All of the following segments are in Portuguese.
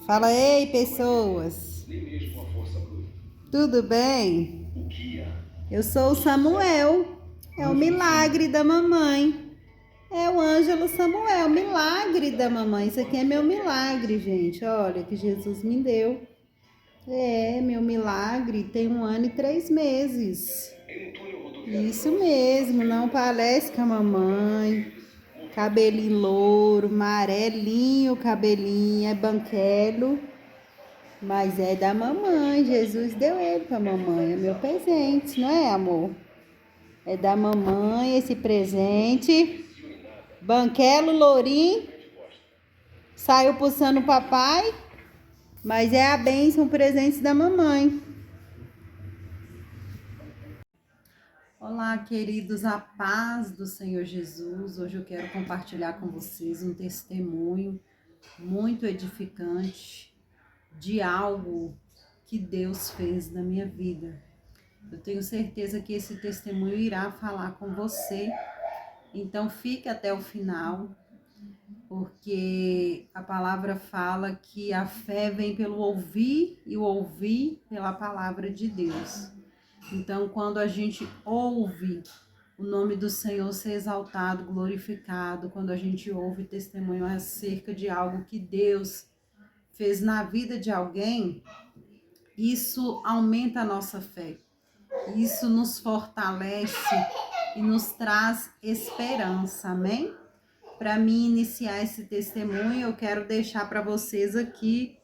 Fala, ei, pessoas. Tudo bem? Eu sou o Samuel. É o milagre da mamãe. É o Ângelo Samuel, milagre da mamãe. Isso aqui é meu milagre, gente. Olha que Jesus me deu. É, meu milagre tem 1 ano e 3 meses. Isso mesmo, não parece com a mamãe. Cabelinho louro, amarelinho, cabelinho, é banquelo. Mas é da mamãe, Jesus deu ele pra mamãe, é meu presente, não é, amor? É da mamãe esse presente. Banquelo, lourinho, saiu puxando o papai, mas é a bênção, o presente da mamãe. Olá, queridos, a paz do Senhor Jesus. Hoje eu quero compartilhar com vocês um testemunho muito edificante de algo que Deus fez na minha vida. Eu tenho certeza que esse testemunho irá falar com você. Então fique até o final, porque a palavra fala que a fé vem pelo ouvir e o ouvir pela palavra de Deus. Então, quando a gente ouve o nome do Senhor ser exaltado, glorificado, quando a gente ouve testemunho acerca de algo que Deus fez na vida de alguém, isso aumenta a nossa fé. Isso nos fortalece e nos traz esperança, amém? Para mim iniciar esse testemunho, eu quero deixar para vocês aqui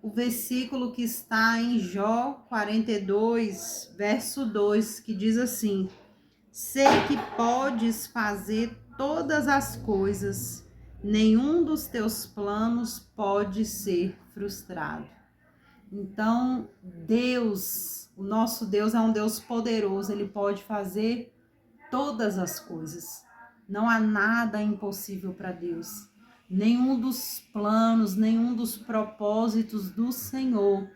o versículo que está em Jó 42, verso 2, que diz assim: sei que podes fazer todas as coisas, nenhum dos teus planos pode ser frustrado. Então, Deus, o nosso Deus é um Deus poderoso, ele pode fazer todas as coisas. Não há nada impossível para Deus. Nenhum dos planos, nenhum dos propósitos do Senhor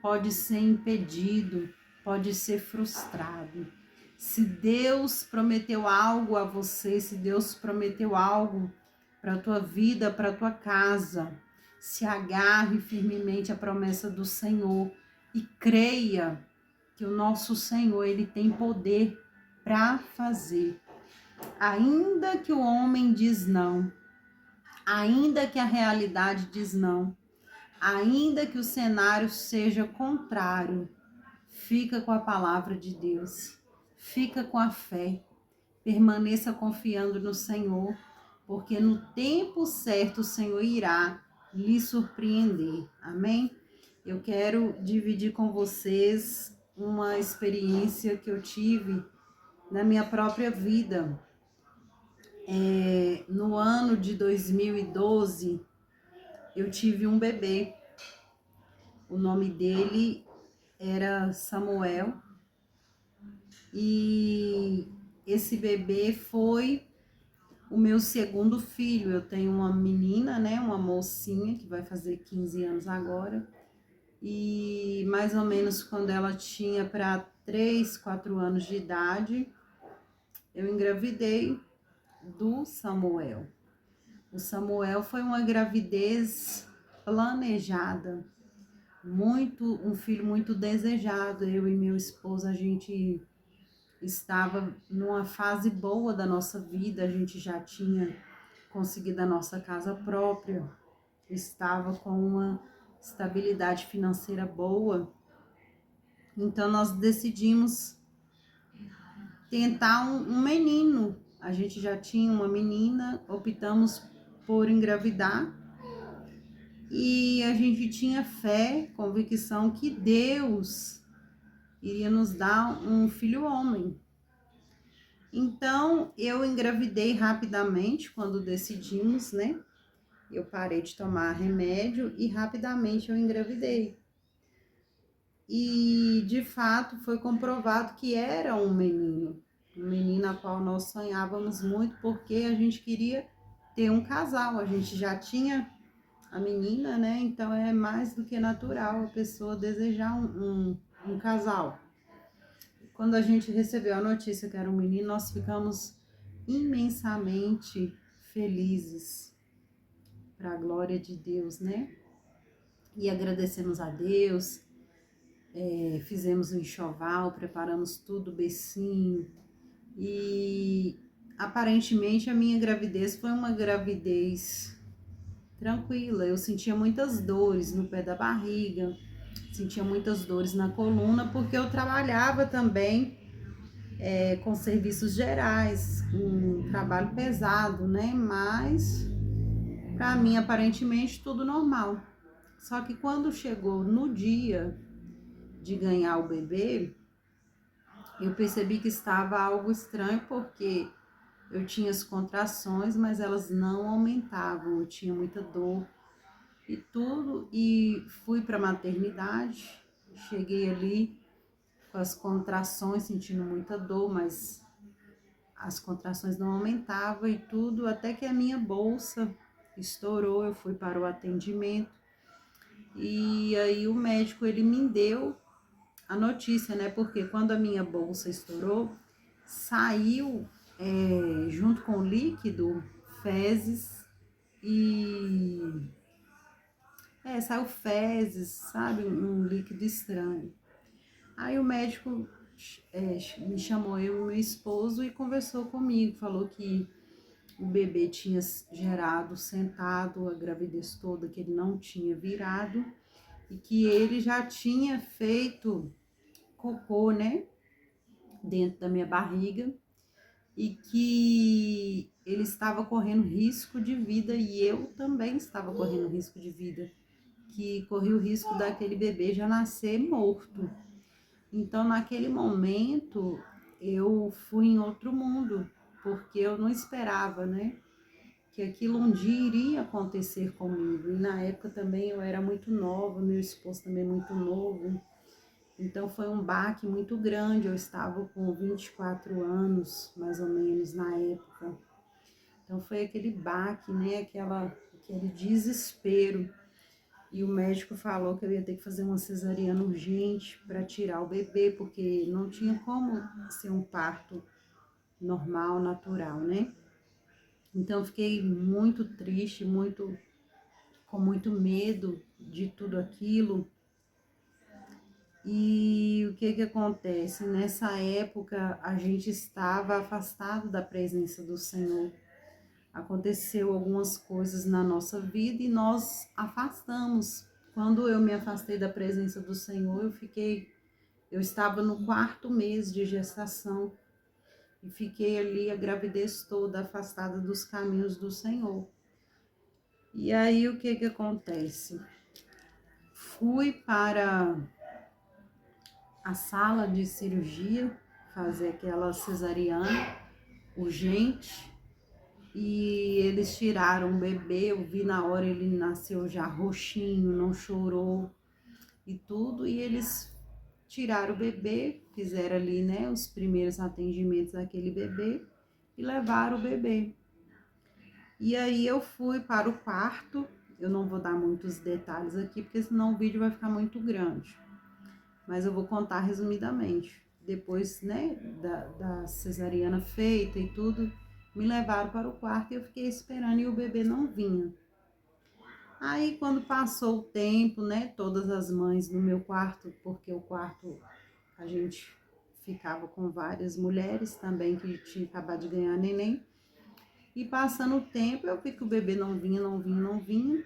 pode ser impedido, pode ser frustrado. Se Deus prometeu algo a você, se Deus prometeu algo para a tua vida, para a tua casa, se agarre firmemente à promessa do Senhor e creia que o nosso Senhor, ele tem poder para fazer. Ainda que o homem diz não, ainda que a realidade diz não, ainda que o cenário seja contrário, fica com a palavra de Deus, fica com a fé, permaneça confiando no Senhor, porque no tempo certo o Senhor irá lhe surpreender, amém? Eu quero dividir com vocês uma experiência que eu tive na minha própria vida. No ano de 2012, eu tive um bebê. O nome dele era Samuel. E esse bebê foi o meu segundo filho. Eu tenho uma menina, né, uma mocinha que vai fazer 15 anos agora. E mais ou menos quando ela tinha para 3, 4 anos de idade, eu engravidei do Samuel. O Samuel foi uma gravidez planejada, um filho muito desejado. Eu e meu esposo, a gente estava numa fase boa da nossa vida, a gente já tinha conseguido a nossa casa própria, estava com uma estabilidade financeira boa. Então nós decidimos tentar um menino. A gente já tinha uma menina, optamos por engravidar. E a gente tinha fé, convicção que Deus iria nos dar um filho homem. Então, eu engravidei rapidamente quando decidimos, né? Eu parei de tomar remédio e rapidamente eu engravidei. E, de fato, foi comprovado que era um menino a qual nós sonhávamos muito, porque a gente queria ter um casal, a gente já tinha a menina, né? Então é mais do que natural a pessoa desejar um casal. Quando a gente recebeu a notícia que era um menino, nós ficamos imensamente felizes, para a glória de Deus, né? e agradecemos a Deus, fizemos um enxoval, preparamos tudo, becinho, e aparentemente a minha gravidez foi uma gravidez tranquila. Eu sentia muitas dores no pé da barriga, sentia muitas dores na coluna, porque eu trabalhava também com serviços gerais, um trabalho pesado, né? Mas para mim aparentemente tudo normal. Só que quando chegou no dia de ganhar o bebê, eu percebi que estava algo estranho, porque eu tinha as contrações, mas elas não aumentavam, eu tinha muita dor e tudo, e fui para a maternidade, cheguei ali com as contrações, sentindo muita dor, mas as contrações não aumentavam e tudo, até que a minha bolsa estourou, eu fui para o atendimento, e aí o médico, ele me deu a notícia, né, porque quando a minha bolsa estourou, saiu junto com o líquido, fezes e saiu fezes, sabe? Um líquido estranho. Aí o médico me chamou, eu e meu esposo, e conversou comigo. Falou que o bebê tinha gerado sentado a gravidez toda, que ele não tinha virado e que ele já tinha feito cocô, né? Dentro da minha barriga, e que ele estava correndo risco de vida e eu também estava correndo risco de vida, que corria o risco daquele bebê já nascer morto. Então, naquele momento, eu fui em outro mundo, porque eu não esperava, né, que aquilo um dia iria acontecer comigo. E na época também eu era muito nova, meu esposo também muito novo. Então foi um baque muito grande, eu estava com 24 anos, mais ou menos, na época. Então foi aquele baque, né, aquele desespero. E o médico falou que eu ia ter que fazer uma cesariana urgente para tirar o bebê, porque não tinha como ser um parto normal, natural, né? Então eu fiquei muito triste, com muito medo de tudo aquilo. E o que que acontece? Nessa época a gente estava afastado da presença do Senhor. Aconteceu algumas coisas na nossa vida e nós afastamos. Quando eu me afastei da presença do Senhor, eu estava no 4º mês de gestação e fiquei ali a gravidez toda afastada dos caminhos do Senhor. E aí o que que acontece? Fui para a sala de cirurgia fazer aquela cesariana urgente e eles tiraram o bebê. Eu vi na hora, ele nasceu já roxinho, não chorou e tudo, e eles tiraram o bebê, fizeram ali, né, os primeiros atendimentos daquele bebê e levaram o bebê. E aí eu fui para o quarto. Eu não vou dar muitos detalhes aqui, porque senão o vídeo vai ficar muito grande, mas eu vou contar resumidamente. Depois, né, da cesariana feita e tudo, me levaram para o quarto e eu fiquei esperando e o bebê não vinha. Aí, quando passou o tempo, né, todas as mães no meu quarto, porque o quarto a gente ficava com várias mulheres também que tinham acabado de ganhar neném. E passando o tempo, eu vi que o bebê não vinha, não vinha, não vinha.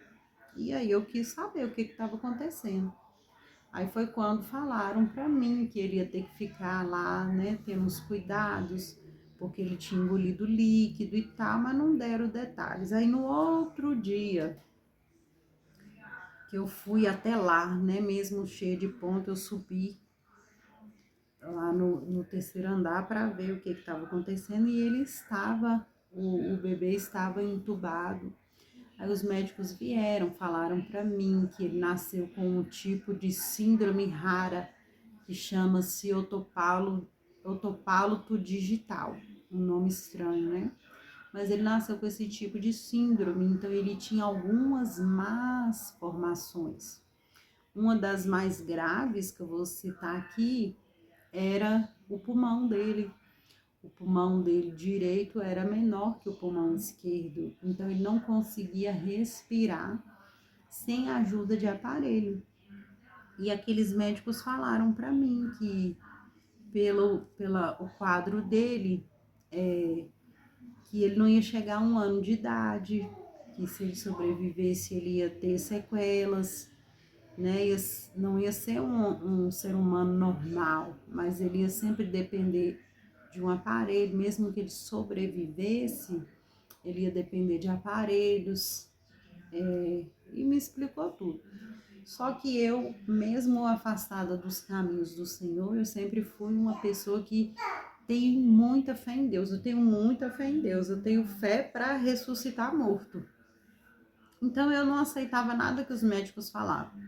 E aí eu quis saber o que estava acontecendo. Aí foi quando falaram para mim que ele ia ter que ficar lá, né, tendo uns cuidados, porque ele tinha engolido líquido e tal, mas não deram detalhes. Aí no outro dia que eu fui até lá, né, mesmo cheio de ponto, eu subi lá no 3º andar para ver o que estava acontecendo e o bebê estava entubado. Aí os médicos vieram, falaram para mim que ele nasceu com um tipo de síndrome rara que chama-se otopáloto digital, um nome estranho, né? Mas ele nasceu com esse tipo de síndrome, então ele tinha algumas más formações. Uma das mais graves que eu vou citar aqui era o pulmão dele. O pulmão dele direito era menor que o pulmão esquerdo, então ele não conseguia respirar sem ajuda de aparelho. E aqueles médicos falaram para mim que o quadro dele, que ele não ia chegar a 1 ano de idade, que se ele sobrevivesse ele ia ter sequelas, né? Não ia ser um ser humano normal, mas ele ia sempre depender de um aparelho, mesmo que ele sobrevivesse, ele ia depender de aparelhos, e me explicou tudo. Só que eu, mesmo afastada dos caminhos do Senhor, eu sempre fui uma pessoa que tem muita fé em Deus. Eu tenho muita fé em Deus. Eu tenho fé para ressuscitar morto. Então eu não aceitava nada que os médicos falavam.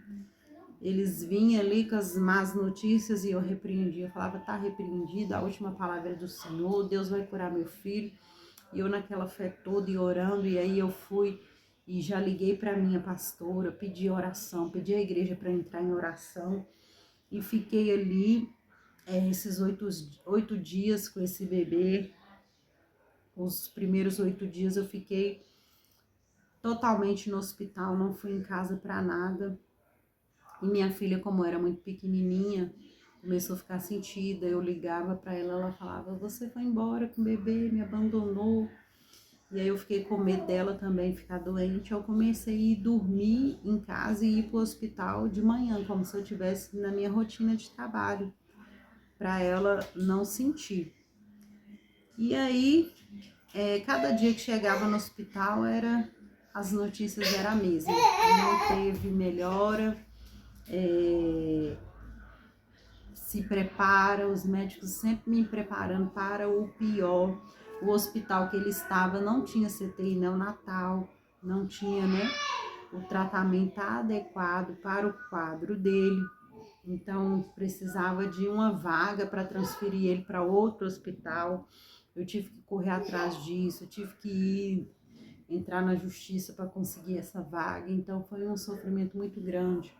Eles vinham ali com as más notícias e eu repreendia. Eu falava, tá repreendida, a última palavra é do Senhor, Deus vai curar meu filho. E eu naquela fé toda e orando, e aí eu fui e já liguei para minha pastora, pedi oração, pedi à igreja para entrar em oração e fiquei ali esses 8 dias com esse bebê. Os primeiros 8 dias eu fiquei totalmente no hospital, não fui em casa para nada. E minha filha, como era muito pequenininha, começou a ficar sentida. Eu ligava para ela, ela falava, você foi embora com o bebê, me abandonou. E aí eu fiquei com medo dela também ficar doente. Eu comecei a ir dormir em casa e ir para o hospital de manhã, como se eu estivesse na minha rotina de trabalho, para ela não sentir. E aí, cada dia que chegava no hospital, as notícias eram a mesma. Não teve melhora, se prepara, os médicos sempre me preparando para o pior. O hospital que ele estava não tinha CTI neonatal, não tinha, né, o tratamento adequado para o quadro dele. Então, precisava de uma vaga para transferir ele para outro hospital. Eu tive que correr atrás disso, eu tive que entrar na justiça para conseguir essa vaga. Então, foi um sofrimento muito grande.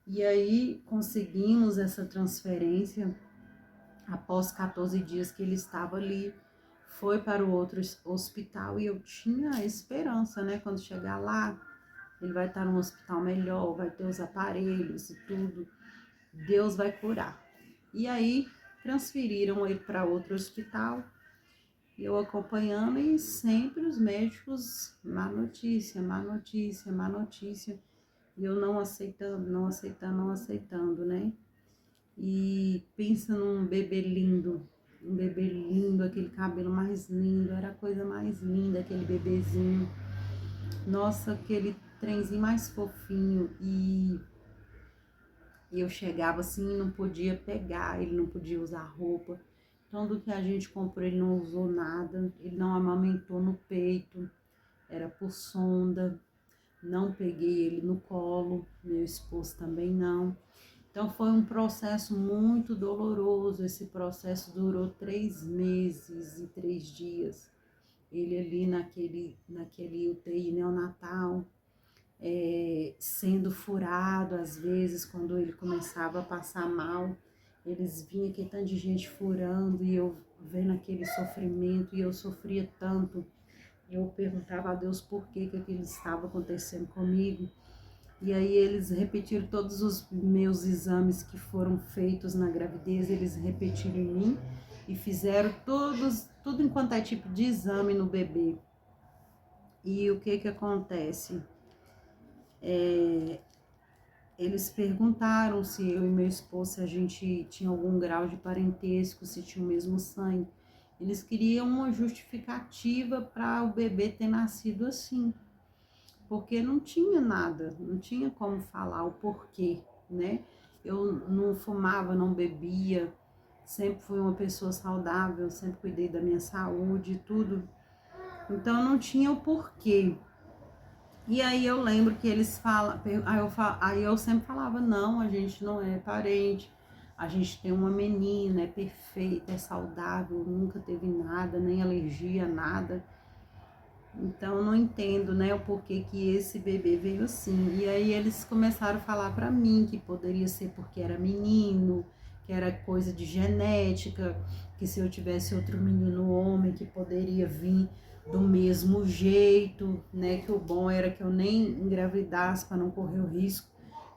E aí, conseguimos essa transferência após 14 dias que ele estava ali. Foi para o outro hospital e eu tinha a esperança, né? Quando chegar lá, ele vai estar num hospital melhor, vai ter os aparelhos e tudo. Deus vai curar. E aí, transferiram ele para outro hospital. Eu acompanhando e sempre os médicos, má notícia, má notícia, má notícia. E eu não aceitando, não aceitando, não aceitando, né? E pensa num bebê lindo, aquele cabelo mais lindo, era a coisa mais linda, aquele bebezinho. Nossa, aquele trenzinho mais fofinho. E eu chegava assim e não podia pegar, ele não podia usar roupa. Então, do que a gente comprou, ele não usou nada, ele não amamentou no peito, era por sonda. Não peguei ele no colo, meu esposo também não. Então foi um processo muito doloroso, esse processo durou 3 meses e 3 dias. Ele ali naquele UTI neonatal, sendo furado às vezes quando ele começava a passar mal. Eles vinham aquele tanto de gente furando e eu vendo aquele sofrimento e eu sofria tanto. Eu perguntava a Deus por que aquilo estava acontecendo comigo. E aí eles repetiram todos os meus exames que foram feitos na gravidez, eles repetiram em mim e fizeram tudo enquanto é tipo de exame no bebê. E o que acontece? Eles perguntaram se eu e meu esposo, se a gente tinha algum grau de parentesco, se tinha o mesmo sangue. Eles queriam uma justificativa para o bebê ter nascido assim, porque não tinha nada, não tinha como falar o porquê, né? Eu não fumava, não bebia, sempre fui uma pessoa saudável, sempre cuidei da minha saúde e tudo. Então não tinha o porquê. E aí eu lembro que eles falam, aí eu sempre falava, não, a gente não é parente, a gente tem uma menina, é perfeita, é saudável, nunca teve nada, nem alergia, nada. Então, não entendo, né, o porquê que esse bebê veio assim. E aí eles começaram a falar para mim que poderia ser porque era menino, que era coisa de genética, que se eu tivesse outro menino homem, que poderia vir do mesmo jeito, né? Que o bom era que eu nem engravidasse para não correr o risco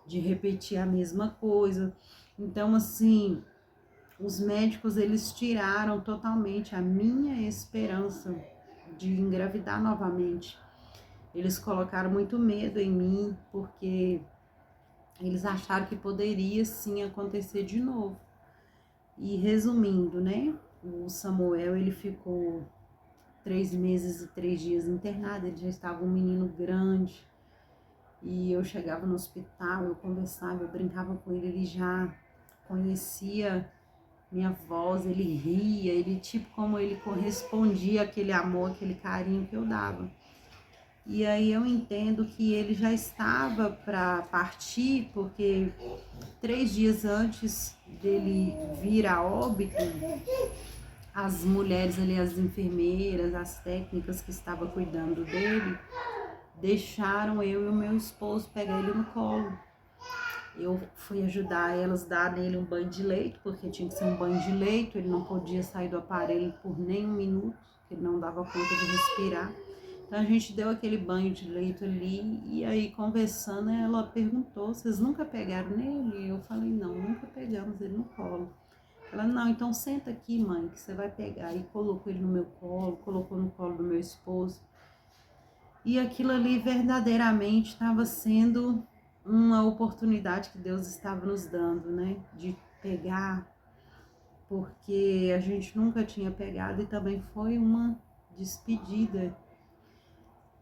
de repetir a mesma coisa. Então, assim, os médicos, eles tiraram totalmente a minha esperança de engravidar novamente. Eles colocaram muito medo em mim, porque eles acharam que poderia sim acontecer de novo. E resumindo, né? O Samuel, ele ficou 3 meses e 3 dias internado, ele já estava um menino grande. E eu chegava no hospital, eu conversava, eu brincava com ele, ele já conhecia minha voz, ele ria, ele tipo como ele correspondia àquele amor, aquele carinho que eu dava. E aí eu entendo que ele já estava para partir, porque 3 dias antes dele vir a óbito, as mulheres ali, as enfermeiras, as técnicas que estavam cuidando dele, deixaram eu e o meu esposo pegar ele no colo. Eu fui ajudar elas a dar nele um banho de leito, porque tinha que ser um banho de leito, ele não podia sair do aparelho por nem um minuto, ele não dava conta de respirar. Então a gente deu aquele banho de leito ali, e aí conversando, ela perguntou, vocês nunca pegaram nele? Eu falei, não, nunca pegamos ele no colo. Ela, não, então senta aqui, mãe, que você vai pegar. E colocou ele no meu colo, colocou no colo do meu esposo. E aquilo ali verdadeiramente estava sendo uma oportunidade que Deus estava nos dando, né? De pegar, porque a gente nunca tinha pegado e também foi uma despedida.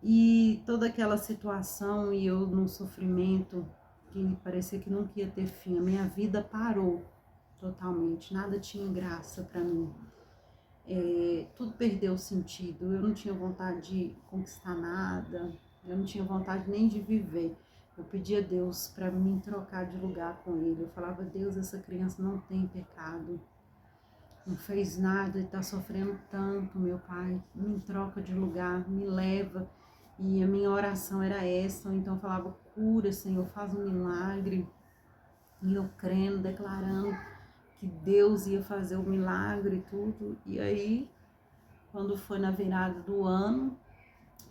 E toda aquela situação e eu num sofrimento que parecia que nunca ia ter fim, a minha vida parou totalmente, nada tinha graça para mim. Tudo perdeu sentido, eu não tinha vontade de conquistar nada, eu não tinha vontade nem de viver. Eu pedia a Deus para me trocar de lugar com ele. Eu falava, Deus, essa criança não tem pecado, não fez nada e está sofrendo tanto, meu pai, me troca de lugar, me leva. E a minha oração era essa, então eu falava, cura, Senhor, faz um milagre. E eu crendo, declarando que Deus ia fazer o milagre e tudo. E aí, quando foi na virada do ano,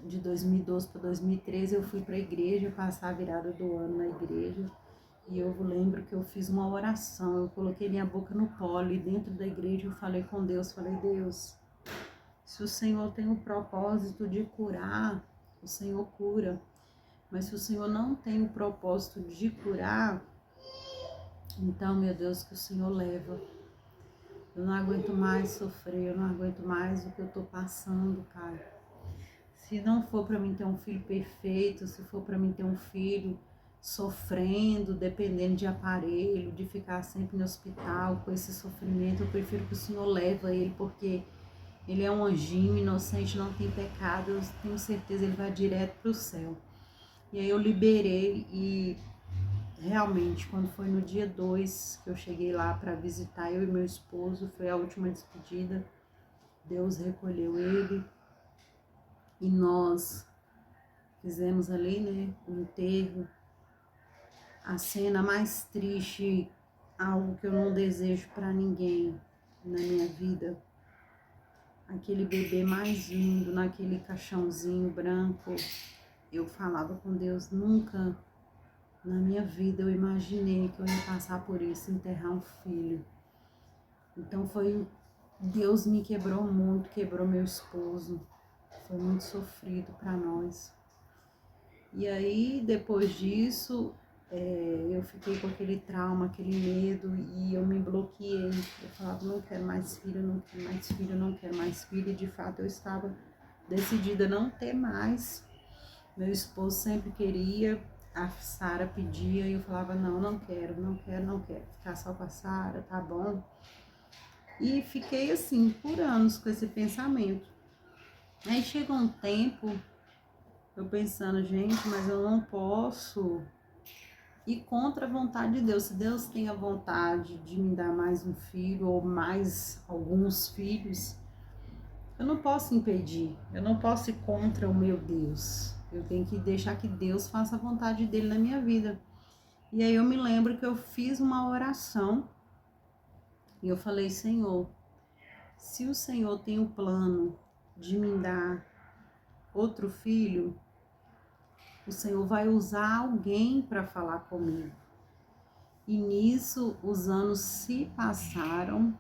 de 2012 para 2013, eu fui para a igreja, passar a virada do ano na igreja. E eu lembro que eu fiz uma oração, eu coloquei minha boca no polo e dentro da igreja eu falei com Deus, falei, Deus, se o Senhor tem o propósito de curar, o Senhor cura. Mas se o Senhor não tem o propósito de curar, então, meu Deus, que o Senhor leva. Eu não aguento mais sofrer, eu não aguento mais o que eu tô passando, cara. Se não for para mim ter um filho perfeito, se for para mim ter um filho sofrendo, dependendo de aparelho, de ficar sempre no hospital com esse sofrimento, eu prefiro que o Senhor leve ele, porque ele é um anjinho inocente, não tem pecado, eu tenho certeza ele vai direto para o céu. E aí eu liberei e realmente, quando foi no dia 2 que eu cheguei lá para visitar eu e meu esposo, foi a última despedida, Deus recolheu ele e nós fizemos ali, né, o enterro, a cena mais triste, algo que eu não desejo para ninguém na minha vida. Aquele bebê mais lindo, naquele caixãozinho branco. Eu falava com Deus, nunca na minha vida eu imaginei que eu ia passar por isso, enterrar um filho. Então Deus me quebrou muito, quebrou meu esposo. Foi muito sofrido para nós. E aí, depois disso, eu fiquei com aquele trauma, aquele medo, e eu me bloqueei. Eu falava, não quero mais filho, não quero mais filho, não quero mais filho. E de fato eu estava decidida a não ter mais. Meu esposo sempre queria, a Sara pedia, e eu falava, não, não quero, não quero, não quero. Ficar só com a Sara, tá bom. E fiquei assim, por anos com esse pensamento. Aí chegou um tempo, eu pensando, gente, mas eu não posso ir contra a vontade de Deus. Se Deus tem a vontade de me dar mais um filho ou mais alguns filhos, eu não posso impedir, eu não posso ir contra o meu Deus. Eu tenho que deixar que Deus faça a vontade dele na minha vida. E aí eu me lembro que eu fiz uma oração e eu falei, Senhor, se o Senhor tem o plano de me dar outro filho, o Senhor vai usar alguém para falar comigo. E nisso os anos se passaram.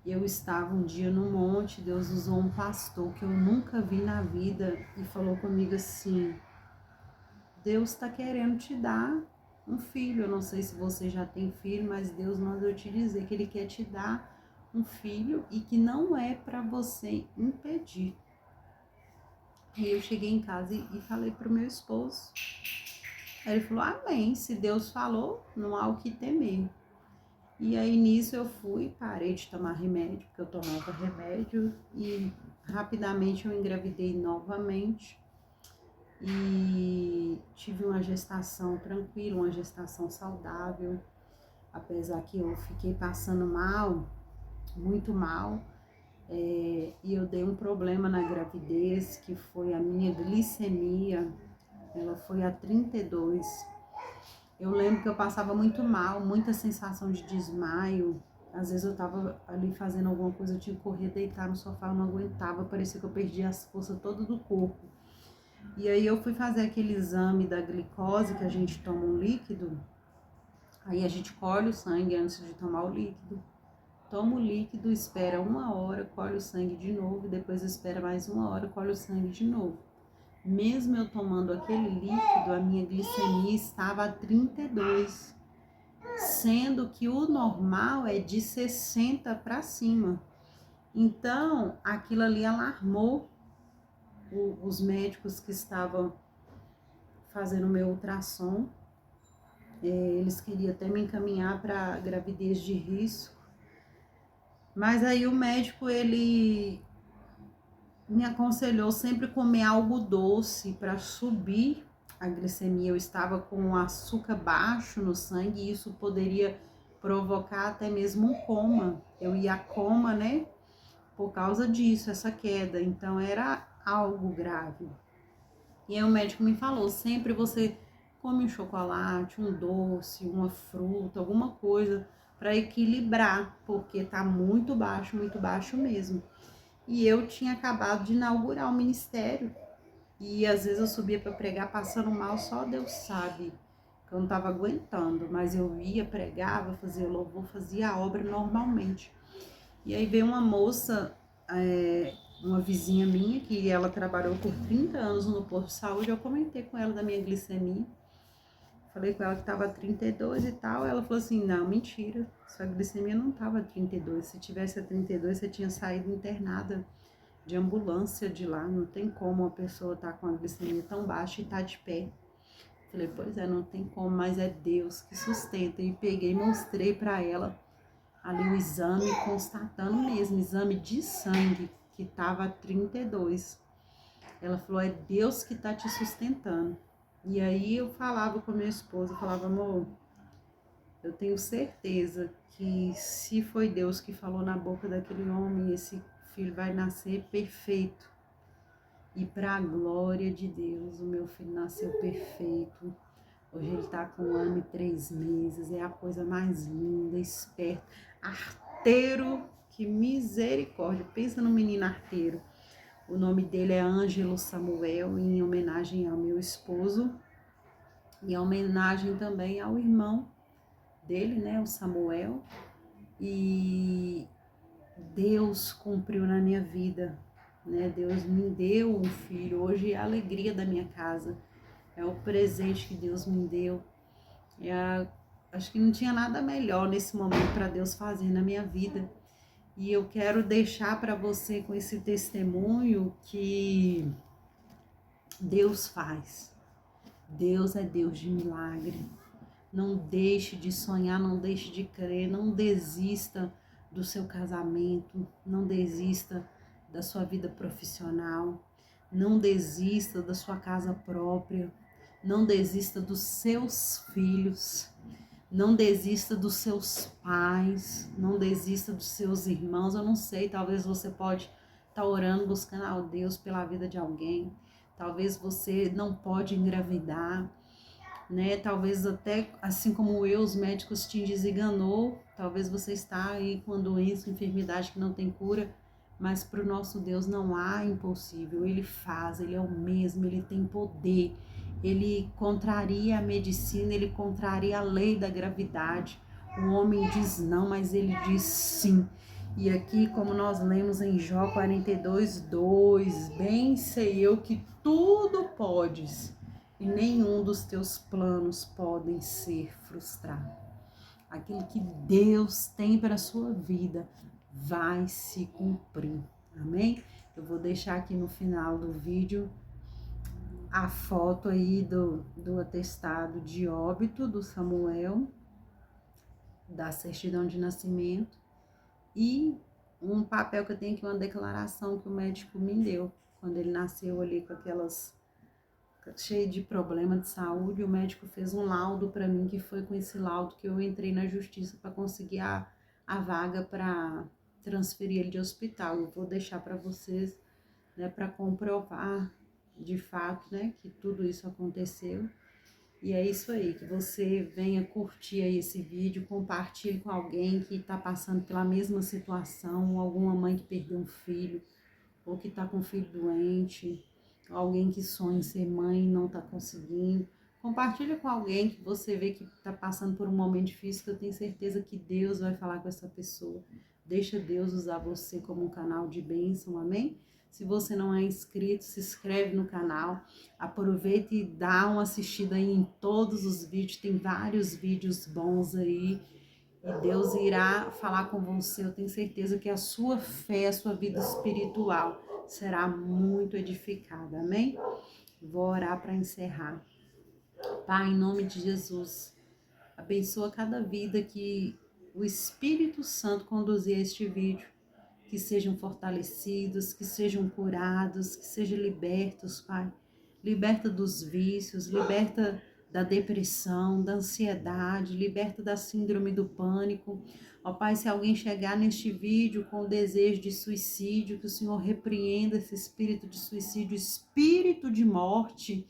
Eu estava um dia no monte, Deus usou um pastor que eu nunca vi na vida e falou comigo assim: Deus está querendo te dar um filho. Eu não sei se você já tem filho, mas Deus mandou eu te dizer que Ele quer te dar um filho e que não é para você impedir. E eu cheguei em casa e falei pro meu esposo. Aí ele falou: amém, se Deus falou, não há o que temer. E aí nisso eu parei de tomar remédio, porque eu tomava remédio, e rapidamente eu engravidei novamente. E tive uma gestação tranquila, uma gestação saudável, apesar que eu fiquei passando mal, muito mal, e eu dei um problema na gravidez, que foi a minha glicemia, ela foi a 32. Eu lembro que eu passava muito mal, muita sensação de desmaio. Às vezes eu tava ali fazendo alguma coisa, eu tinha que correr, deitar no sofá, eu não aguentava, parecia que eu perdia as forças todas do corpo. E aí eu fui fazer aquele exame da glicose, que a gente toma um líquido, aí a gente colhe o sangue antes de tomar o líquido, toma o líquido, espera 1 hora, colhe o sangue de novo, depois espera mais 1 hora, colhe o sangue de novo. Mesmo eu tomando aquele líquido, a minha glicemia estava a 32, sendo que o normal é de 60 para cima. Então, aquilo ali alarmou os médicos que estavam fazendo o meu ultrassom. Eles queriam até me encaminhar para gravidez de risco. Mas aí o médico, ele me aconselhou sempre comer algo doce para subir a glicemia. Eu estava com o açúcar baixo no sangue e isso poderia provocar até mesmo um coma. Eu ia a coma, né? Por causa disso, essa queda. Então era algo grave. E aí o médico me falou, sempre você come um chocolate, um doce, uma fruta, alguma coisa para equilibrar, porque tá muito baixo mesmo. E eu tinha acabado de inaugurar o ministério. E às vezes eu subia para pregar passando mal, só Deus sabe, que eu não estava aguentando. Mas eu ia, pregava, fazia louvor, fazia a obra normalmente. E aí veio uma moça, uma vizinha minha, que ela trabalhou por 30 anos no posto de saúde. Eu comentei com ela da minha glicemia. Falei com ela que estava 32 e tal. Ela falou assim: não, mentira, sua glicemia não estava 32. Se tivesse a 32, você tinha saído internada de ambulância de lá. Não tem como uma pessoa estar com a glicemia tão baixa e estar de pé. Falei: pois é, não tem como, mas é Deus que sustenta. E peguei e mostrei para ela ali o exame, constatando mesmo, exame de sangue, que estava 32. Ela falou: é Deus que está te sustentando. E aí eu falava com a minha esposa, eu falava: amor, eu tenho certeza que se foi Deus que falou na boca daquele homem, esse filho vai nascer perfeito. E para a glória de Deus, o meu filho nasceu perfeito. Hoje ele está com 1 ano e 3 meses, é a coisa mais linda, esperto, arteiro, que misericórdia. Pensa no menino arteiro. O nome dele é Ângelo Samuel, em homenagem ao meu esposo, e em homenagem também ao irmão dele, né, o Samuel. E Deus cumpriu na minha vida, né? Deus me deu um filho. Hoje é a alegria da minha casa, é o presente que Deus me deu. Acho que não tinha nada melhor nesse momento para Deus fazer na minha vida. E eu quero deixar para você com esse testemunho que Deus faz. Deus é Deus de milagre. Não deixe de sonhar, não deixe de crer, não desista do seu casamento, não desista da sua vida profissional, não desista da sua casa própria, não desista dos seus filhos, não desista dos seus pais, não desista dos seus irmãos. Eu não sei, talvez você pode estar orando, buscando a Deus pela vida de alguém, talvez você não pode engravidar, né? Talvez até, assim como eu, os médicos te desenganou, talvez você está aí com uma doença, uma enfermidade que não tem cura, mas para o nosso Deus não há impossível. Ele faz, ele é o mesmo, ele tem poder. Ele contraria a medicina, ele contraria a lei da gravidade. O homem diz não, mas ele diz sim. E aqui, como nós lemos em Jó 42:2, bem sei eu que tudo podes e nenhum dos teus planos podem ser frustrados. Aquilo que Deus tem para a sua vida vai se cumprir. Amém? Eu vou deixar aqui no final do vídeo a foto aí do atestado de óbito do Samuel, da certidão de nascimento, e um papel que eu tenho aqui, uma declaração que o médico me deu, quando ele nasceu ali com aquelas, cheio de problema de saúde, o médico fez um laudo para mim, que foi com esse laudo que eu entrei na justiça para conseguir a vaga para transferir ele de hospital. Eu vou deixar para vocês, né, para comprovar de fato, né, que tudo isso aconteceu. E é isso aí, que você venha curtir aí esse vídeo, compartilhe com alguém que está passando pela mesma situação, alguma mãe que perdeu um filho, ou que está com um filho doente, alguém que sonha em ser mãe e não está conseguindo. Compartilhe com alguém que você vê que está passando por um momento difícil, que eu tenho certeza que Deus vai falar com essa pessoa. Deixa Deus usar você como um canal de bênção, amém? Se você não é inscrito, se inscreve no canal, aproveita e dá uma assistida aí em todos os vídeos, tem vários vídeos bons aí, e Deus irá falar com você. Eu tenho certeza que a sua fé, a sua vida espiritual será muito edificada, amém? Vou orar para encerrar. Pai, em nome de Jesus, abençoa cada vida que o Espírito Santo conduzir a este vídeo, que sejam fortalecidos, que sejam curados, que sejam libertos, Pai. Liberta dos vícios, liberta da depressão, da ansiedade, liberta da síndrome do pânico. Ó Pai, se alguém chegar neste vídeo com o desejo de suicídio, que o Senhor repreenda esse espírito de suicídio, espírito de morte.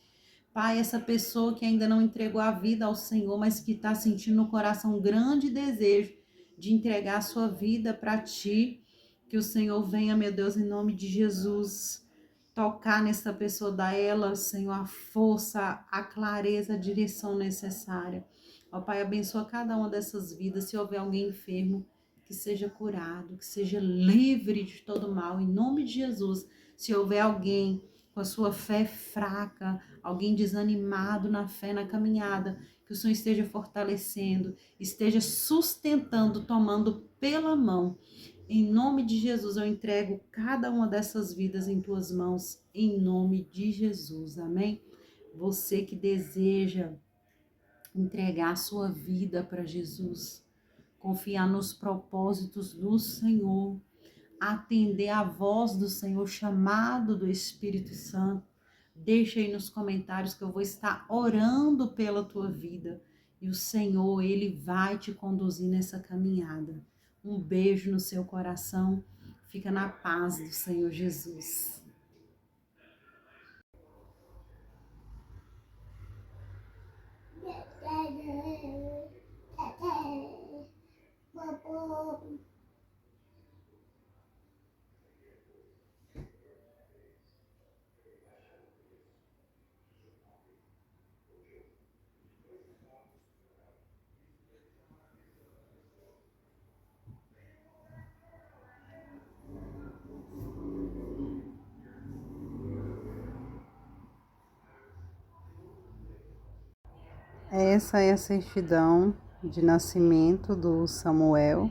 Pai, essa pessoa que ainda não entregou a vida ao Senhor, mas que está sentindo no coração um grande desejo de entregar a sua vida para Ti, que o Senhor venha, meu Deus, em nome de Jesus, tocar nessa pessoa, dar ela, Senhor, a força, a clareza, a direção necessária. Ó Pai, abençoa cada uma dessas vidas. Se houver alguém enfermo, que seja curado, que seja livre de todo mal, em nome de Jesus. Se houver alguém com a sua fé fraca, alguém desanimado na fé, na caminhada, que o Senhor esteja fortalecendo, esteja sustentando, tomando pela mão. Em nome de Jesus, eu entrego cada uma dessas vidas em tuas mãos, em nome de Jesus, amém? Você que deseja entregar a sua vida para Jesus, confiar nos propósitos do Senhor, atender a voz do Senhor, chamado do Espírito Santo, deixa aí nos comentários que eu vou estar orando pela tua vida e o Senhor, Ele vai te conduzir nessa caminhada. Um beijo no seu coração, fica na paz do Senhor Jesus. Essa é a certidão de nascimento do Samuel.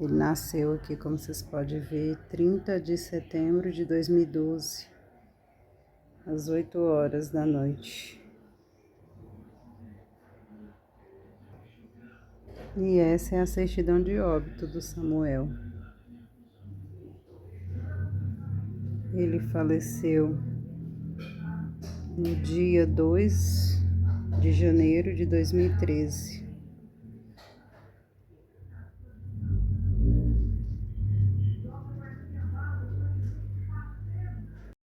Ele nasceu aqui, como vocês podem ver, 30 de setembro de 2012, às 8 horas da noite. E essa é a certidão de óbito do Samuel. Ele faleceu no dia 2 de janeiro de 2013.